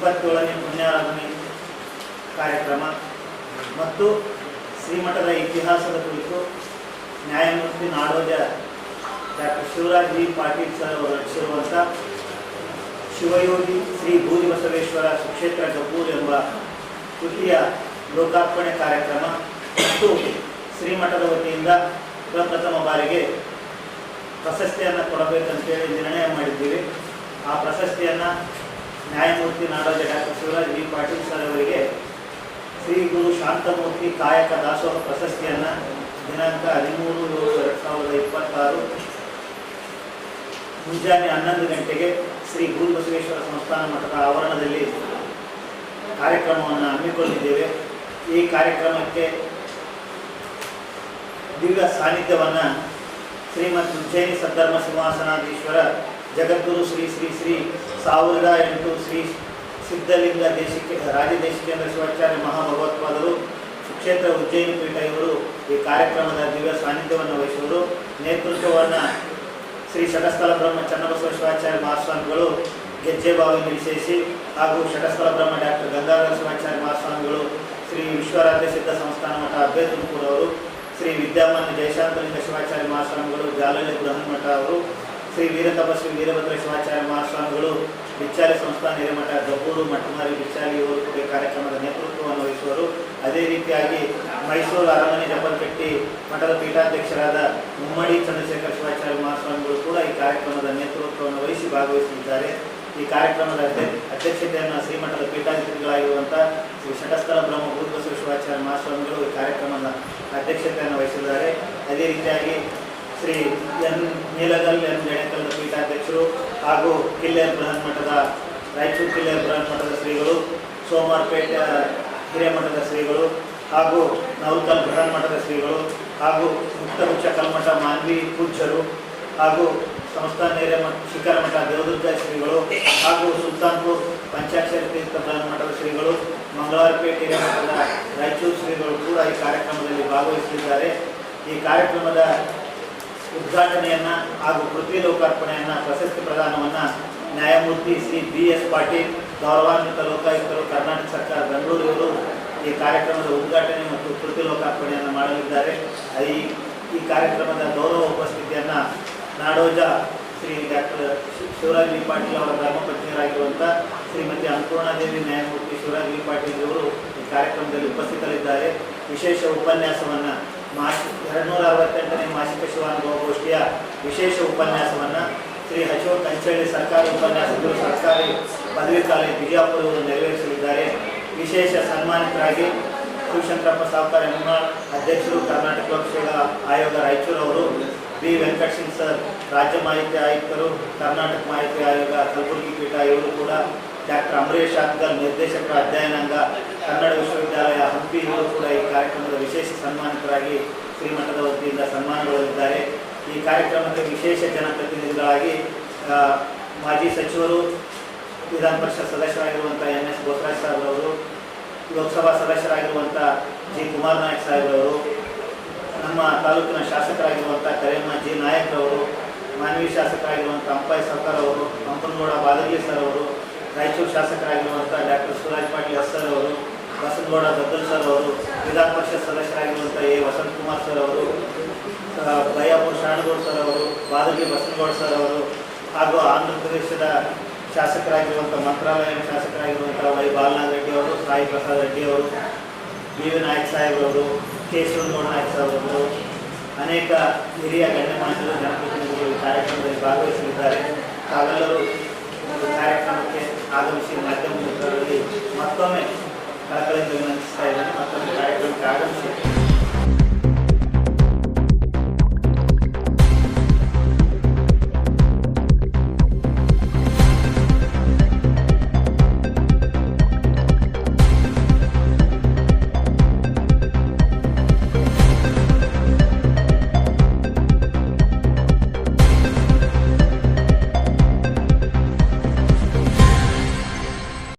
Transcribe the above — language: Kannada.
27ನೇ ಪುಣ್ಯಾರಾಧನೆ ಕಾರ್ಯಕ್ರಮ ಮತ್ತು ಶ್ರೀಮಠದ ಇತಿಹಾಸದ ಕುರಿತು ನ್ಯಾಯಮೂರ್ತಿ Nadoja doctor Shivaraj V Patil sir ಅವರು ರಚಿಸಿರುವಂಥ ಶಿವಯೋಗಿ ಶ್ರೀ ಭೂರಿಬಸವೇಶ್ವರ ಸುಕ್ಷೇತ್ರ ಗಬ್ಬೂರು ಎಂಬ ಕೃತಿಯ ಲೋಕಾರ್ಪಣೆ ಕಾರ್ಯಕ್ರಮ ಮತ್ತು ಶ್ರೀಮಠದ ವತಿಯಿಂದ ಪ್ರಪ್ರಥಮ ಬಾರಿಗೆ ಪ್ರಶಸ್ತಿಯನ್ನು ಕೊಡಬೇಕಂತೇಳಿ ನಿರ್ಣಯ ಮಾಡಿದ್ದೀವಿ. ಆ ಪ್ರಶಸ್ತಿಯನ್ನು ನ್ಯಾಯಮೂರ್ತಿ Nadoja doctor Shivaraj V Patil sir ಅವರಿಗೆ ಶ್ರೀ ಗುರು ಶಾಂತಮೂರ್ತಿ ಕಾಯಕ ದಾಸೋಹ ಪ್ರಶಸ್ತಿಯನ್ನು ದಿನಾಂಕ 13/7/2026 ಮುಂಜಾನೆ 11 ಗಂಟೆಗೆ ಶ್ರೀ ಭೂರಿಬಸವೇಶ್ವರ ಸಂಸ್ಥಾನ ಮಠದ ಆವರಣದಲ್ಲಿ ಕಾರ್ಯಕ್ರಮವನ್ನು ಹಮ್ಮಿಕೊಂಡಿದ್ದೇವೆ. ಈ ಕಾರ್ಯಕ್ರಮಕ್ಕೆ ದಿವ್ಯ ಸಾನ್ನಿಧ್ಯವನ್ನು ಶ್ರೀಮದ್ ಉಜ್ಜಯಿನಿ ಸದ್ಧರ್ಮ ಸಿಂಹಾಸನಾಧೀಶ್ವರ ಜಗದ್ಗುರು ಶ್ರೀ ಶ್ರೀ ಶ್ರೀ 1008 ಶ್ರೀ ಸಿದ್ಧಲಿಂಗ ರಾಜದೇಶಿಕೇಂದ್ರ ಶಿವಾಚಾರ್ಯ ಮಹಾಭಗವತ್ಪಾದರು ಸುಕ್ಷೇತ್ರ ಉಜ್ಜಯಿನಿ ಪೀಠ ಇವರು ಈ ಕಾರ್ಯಕ್ರಮದ ದಿವ್ಯ ಸಾನ್ನಿಧ್ಯವನ್ನು ವಹಿಸುವರು. ನೇತೃತ್ವವನ್ನು ಶ್ರೀ ಷಟಸ್ಥಲ ಬ್ರಹ್ಮ ಚನ್ನಬಸವ ಶಿವಾಚಾರ್ಯ ಮಹಾಸ್ವಾಮಿಗಳು ಗೆಜ್ಜೆಬಾವಿ ನಿಲ್ಲಿಸಿ ಹಾಗೂ ಷಟಸ್ಥಲ ಬ್ರಹ್ಮ ಡಾಕ್ಟರ್ ಗಂಗಾಧರ ಶಿವಾಚಾರ್ಯ ಮಹಾಸ್ವಾಮಿಗಳು ಶ್ರೀ ವಿಶ್ವರಾಧ್ಯ ಸಿದ್ಧ ಸಂಸ್ಥಾನ ಮಠ ಅಬ್ಬೆ ತುಮಕೂರು ಅವರು, ಶ್ರೀ ವಿದ್ಯಾಮಾನ್ಯ ಜಯಶಾಂತಲಿಂಗ ಶಿವಾಚಾರ್ಯ ಮಹಾಸ್ವಾಮಿಗಳು ಜಾಲಹಳ್ಳಿ ಬೃಹನ್ಮಠ ಅವರು, ಶ್ರೀ ವೀರತಪಸ್ವಿ ವೀರಭದ್ರ ಶಿವಾಚಾರ್ಯ ಮಹಾಸ್ವಾಮಿಗಳು ಬಿಚ್ಚಾಲಿ ಸಂಸ್ಥಾನ ಹಿರೇಮಠ ಗಬ್ಬೂರು ಮಠಮಾರಿ ಬಿಚ್ಚಾಲಿ ಇವರು ಕೂಡ ಕಾರ್ಯಕ್ರಮದ ನೇತೃತ್ವವನ್ನು ವಹಿಸುವರು. ಅದೇ ರೀತಿಯಾಗಿ ಮೈಸೂರು ಅರಮನೆ ಜಪಲ್ಕಟ್ಟಿ ಮಠದ ಪೀಠಾಧ್ಯಕ್ಷರಾದ ಮುಮ್ಮಡಿ ಚಂದ್ರಶೇಖರ ಶಿವಾಚಾರ್ಯ ಮಹಾಸ್ವಾಮಿಗಳು ಕೂಡ ಈ ಕಾರ್ಯಕ್ರಮದ ನೇತೃತ್ವವನ್ನು ವಹಿಸಿ ಭಾಗವಹಿಸಲಿದ್ದಾರೆ. ಈ ಕಾರ್ಯಕ್ರಮದ ಅಧ್ಯಕ್ಷತೆಯನ್ನು ಶ್ರೀಮಠದ ಪೀಠಾಧಿಪತಿಗಳಾಗಿರುವಂಥ ಶ್ರೀ ಷಟಸ್ಥಲ ಬ್ರಹ್ಮ ಭೂರಿಬಸವ ಶಿವಾಚಾರ್ಯ ಮಹಾಸ್ವಾಮಿಗಳು ಈ ಕಾರ್ಯಕ್ರಮದ ಅಧ್ಯಕ್ಷತೆಯನ್ನು ವಹಿಸಿದ್ದಾರೆ. ಅದೇ ರೀತಿಯಾಗಿ ಶ್ರೀ ನೀಲಗಲ್ ಜಣೇಕಲ್ದ ಪೀಠಾಧ್ಯಕ್ಷರು ಹಾಗೂ ಕಿಲ್ಲೇರ್ ಬೃಹನ್ಮಠದ ರಾಯಚೂರು ಕಿಲ್ಲೇರ್ ಬೃಹನ್ಮಠದ ಶ್ರೀಗಳು, ಸೋಮವಾರಪೇಟೆ ಹಿರೇಮಠದ ಶ್ರೀಗಳು ಹಾಗೂ ನವಲ್ಕಲ್ ಬೃಹನ್ಮಠದ ಶ್ರೀಗಳು ಹಾಗೂ ಮುಕ್ತಗುಚ್ಚ ಕಲ್ಮಠ ಮಾನ್ವಿ ಪೂಜ್ಯರು ಹಾಗೂ ಸಂಸ್ಥಾನ ಹಿರೇಮಠ ಶಿಖರಮಠ ದೇವದುರ್ಗ ಶ್ರೀಗಳು ಹಾಗೂ ಸುಲ್ತಾನ್ಪುರ್ ಪಂಚಾಕ್ಷರಿ ತೀರ್ಥ ಬೃಹನ್ಮಠದ ಶ್ರೀಗಳು, ಮಂಗಳವಾರಪೇಟೆ ಹಿರೇಮಠದ ರಾಯಚೂರು ಶ್ರೀಗಳು ಕೂಡ ಈ ಕಾರ್ಯಕ್ರಮದಲ್ಲಿ ಭಾಗವಹಿಸಲಿದ್ದಾರೆ. ಈ ಕಾರ್ಯಕ್ರಮದ ಉದ್ಘಾಟನೆಯನ್ನು ಹಾಗೂ ಪೃಥ್ವಿ ಲೋಕಾರ್ಪಣೆಯನ್ನು ಪ್ರಶಸ್ತಿ ಪ್ರದಾನವನ್ನು ನ್ಯಾಯಮೂರ್ತಿ ಶ್ರೀ BS ಪಾಟೀಲ್ ಗೌರವಾನ್ವಿತ ಲೋಕಾಯುಕ್ತರು ಕರ್ನಾಟಕ ಸರ್ಕಾರ ಬೆಂಗಳೂರು ಈ ಕಾರ್ಯಕ್ರಮದ ಉದ್ಘಾಟನೆ ಮತ್ತು ಪೃಥ್ವಿ ಲೋಕಾರ್ಪಣೆಯನ್ನು ಮಾಡಲಿದ್ದಾರೆ. ಈ ಕಾರ್ಯಕ್ರಮದ ಗೌರವ ಉಪಸ್ಥಿತಿಯನ್ನು ನಾಡೋಜ ಶ್ರೀ ಡಾಕ್ಟರ್ ಶಿವರಾಜ್ ವಿ ಪಾಟೀಲ್ ಅವರ ಧರ್ಮಪತ್ನಿಯರಾಗಿರುವಂಥ ಶ್ರೀಮತಿ ಅನ್ನಪೂರ್ಣಾದೇವಿ ನ್ಯಾಯಮೂರ್ತಿ ಶಿವರಾಜ್ ವಿ ಪಾಟೀಲ್ ಅವರು ಈ ಕಾರ್ಯಕ್ರಮದಲ್ಲಿ ಉಪಸ್ಥಿತರಿದ್ದಾರೆ. ವಿಶೇಷ ಉಪನ್ಯಾಸವನ್ನು 268ನೇ ಮಾಸಿಕ ಶಿವಾನುಭವ ಗೋಷ್ಠಿಯ ವಿಶೇಷ ಉಪನ್ಯಾಸವನ್ನು ಶ್ರೀ ಅಶೋಕ್ ಕಂಚಳ್ಳಿ ಸರ್ಕಾರಿ ಉಪನ್ಯಾಸಕರು ಸರ್ಕಾರಿ ಪದವಿ ಕಾಲೇಜು ಬಿಜಾಪುರ ಅವರು ನೆರವೇರಿಸಲಿದ್ದಾರೆ. ವಿಶೇಷ ಸನ್ಮಾನಿತರಾಗಿ ಶಿವಶಂಕರಪ್ಪ ಸಾವುಕಾರ ಹೆಮ್ಮಾಳ್ ಅಧ್ಯಕ್ಷರು ಕರ್ನಾಟಕ ಲೋಕಸೇವಾ ಆಯೋಗ ರಾಯಚೂರು ಅವರು, ಬಿ ವೆಂಕಟ ಸಿಂಗ್ ಸರ್ ರಾಜ್ಯ ಮಾಹಿತಿ ಆಯುಕ್ತರು ಕರ್ನಾಟಕ ಮಾಹಿತಿ ಆಯೋಗ ಕಲಬುರಗಿ ಪೀಠ ಇವರು ಕೂಡ, ಡಾಕ್ಟರ್ ಅಮರೇಶ್ ಆತ್ಗಲ್ ನಿರ್ದೇಶಕರ ಅಧ್ಯಯನಾಂಗ ಕನ್ನಡ ವಿಶ್ವವಿದ್ಯಾಲಯ ಹಂಪಿ ಇವರು ಕೂಡ ಈ ಕಾರ್ಯಕ್ರಮದ ವಿಶೇಷ ಸನ್ಮಾನಿತರಾಗಿ ಶ್ರೀಮಠದ ವತಿಯಿಂದ ಸನ್ಮಾನಗೊಳ್ಳಲಿದ್ದಾರೆ. ಈ ಕಾರ್ಯಕ್ರಮಕ್ಕೆ ವಿಶೇಷ ಜನಪ್ರತಿನಿಧಿಗಳಾಗಿ ಮಾಜಿ ಸಚಿವರು ವಿಧಾನ ಪರಿಷತ್ ಸದಸ್ಯರಾಗಿರುವಂಥ NS ಬೋಸರಾಜ್ ಸಾಹೇಬ್ರವರು, ಲೋಕಸಭಾ ಸದಸ್ಯರಾಗಿರುವಂಥ G ಕುಮಾರ್ ನಾಯಕ್ ಸಾಹೇಬ್ರವರು, ನಮ್ಮ ತಾಲೂಕಿನ ಶಾಸಕರಾಗಿರುವಂಥ ಕರೇಮ್ಮ G ನಾಯಕ್ರವರು, ಮಾನ್ವಿ ಶಾಸಕರಾಗಿರುವಂಥ ಅಂಪಾಯಿ ಸರ್ಕಾರ ಅವರು, ಹಂಪನಗೌಡ ಬಾದರ್ಲಿ ಸರ್ ಅವರು, ರಾಯಚೂರು ಶಾಸಕರಾಗಿರುವಂಥ ಡಾಕ್ಟರ್ ಶಿವರಾಜ್ ಪಾಟೀಲ್ ಸರ್ ಅವರು, ಬಸನಗೌಡ ಗದ್ದಲ್ ಸರ್ ಅವರು, ವಿಧಾನ ಪರಿಷತ್ ಸದಸ್ಯರಾಗಿರುವಂಥ A ವಸಂತಕುಮಾರ್ ಸರ್ ಅವರು, ಬಯ್ಯಾಪುರ ಶರಣಗೌಡ ಸರ್ ಅವರು, ಬಾದರ್ಲಿ ಬಸನಗೌಡ ಸರ್ ಅವರು ಹಾಗೂ ಆಂಧ್ರ ಪ್ರದೇಶದ ಶಾಸಕರಾಗಿರುವಂಥ ಮಂತ್ರಾಲಯ ಶಾಸಕರಾಗಿರುವಂಥ ವೈ ಬಾಲನಾಥ್ ರೆಡ್ಡಿ ಅವರು, ಸಾಯಿ ಪ್ರಸಾದ್ ರೆಡ್ಡಿ ಅವರು, BV ನಾಯಕ್ ಸಾಹೇಬ್ರವರು, ಕೇಶವಗೌಡ ನಾಯಕ್ ಸಾಹೇಬ್ರವರು, ಅನೇಕ ಹಿರಿಯ ಗಣ್ಯಮಾನ್ಯರು ಜನಪ್ರತಿನಿಧಿಗಳು ಈ ಕಾರ್ಯಕ್ರಮದಲ್ಲಿ ಭಾಗವಹಿಸಲಿದ್ದಾರೆ. ತಾವೆಲ್ಲರೂ ಕಾರ್ಯಕ್ರಮಕ್ಕೆ ಆಗಮಿಸಿ ಮಾಧ್ಯಮ ಮಿತ್ರರಲ್ಲಿ ಮತ್ತೊಮ್ಮೆ ಕಳಕಳಿಯಿಂದ ವಿನಂತಿಸ್ತಾ ಇದ್ದೇನೆ. ಮತ್ತೊಮ್ಮೆ ಕಾರ್ಯಕ್ರಮಕ್ಕೆ ಆಗಮಿಸಿ